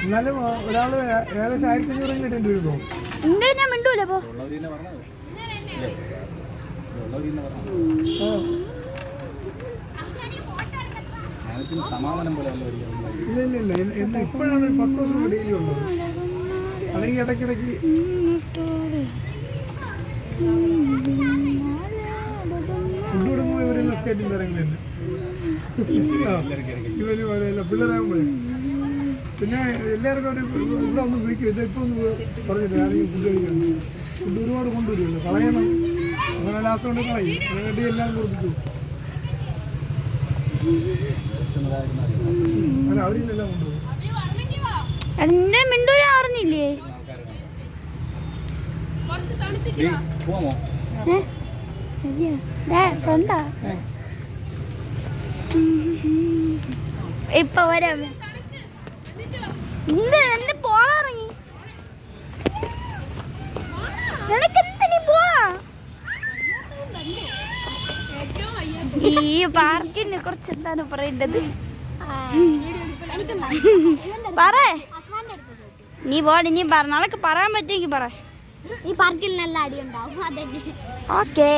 എന്നാലും ഒരാള് ഏകദേശം 1500 കിട്ടേണ്ടി വരുമോ? ഞാൻ മിണ്ടൂല പോ. ഇല്ല ഇപ്പോഴാണ് 10 ദിവസം ഡെയിലി ഉള്ളത്. അല്ലെങ്കിൽ ഇടയ്ക്കിടയ്ക്ക് ഫുഡ് കൊടുക്കുമ്പോൾ ഇവരെല്ലാം സ്കേറ്റിൽ ഇറങ്ങുന്നുണ്ട്. ഇവര് പിള്ളേരാകുമ്പോഴേ പിന്നെ എല്ലാവർക്കും ഒരു ഇവിടെ ഒന്ന് വിളിക്കും. ഇതിപ്പോൾ ഒന്ന് പറഞ്ഞില്ല ആരെങ്കിലും ഫുഡ് കഴിക്കണം. ഫുഡ് ഒരുപാട് കൊണ്ടുവരുമല്ലോ, കളയണം. അങ്ങനെ ലാസ്റ്റ് കൊണ്ട് കളയും. വേണ്ടി എല്ലാം കൊടുത്തിട്ടു അല്ല അവരിലെല്ലാം കൊണ്ടുപോകും. മിണ്ടൂല അറിഞ്ഞില്ലേ? ഇപ്പൊ വരാം. എന്നെ പോളാറങ്ങി നിനക്കെന്തിനീ പോളാ? ഈ പാർക്കിനെ കുറിച്ച് എന്താണ് പറയേണ്ടത്? പറ. നീ പോടി, നീ പറ. നാളെ പറയാൻ പറ്റുമെങ്കിൽ പറ. ഈ പാർക്കിൽ നല്ല അടിയുണ്ടാവും. അതെ. ഓക്കേ.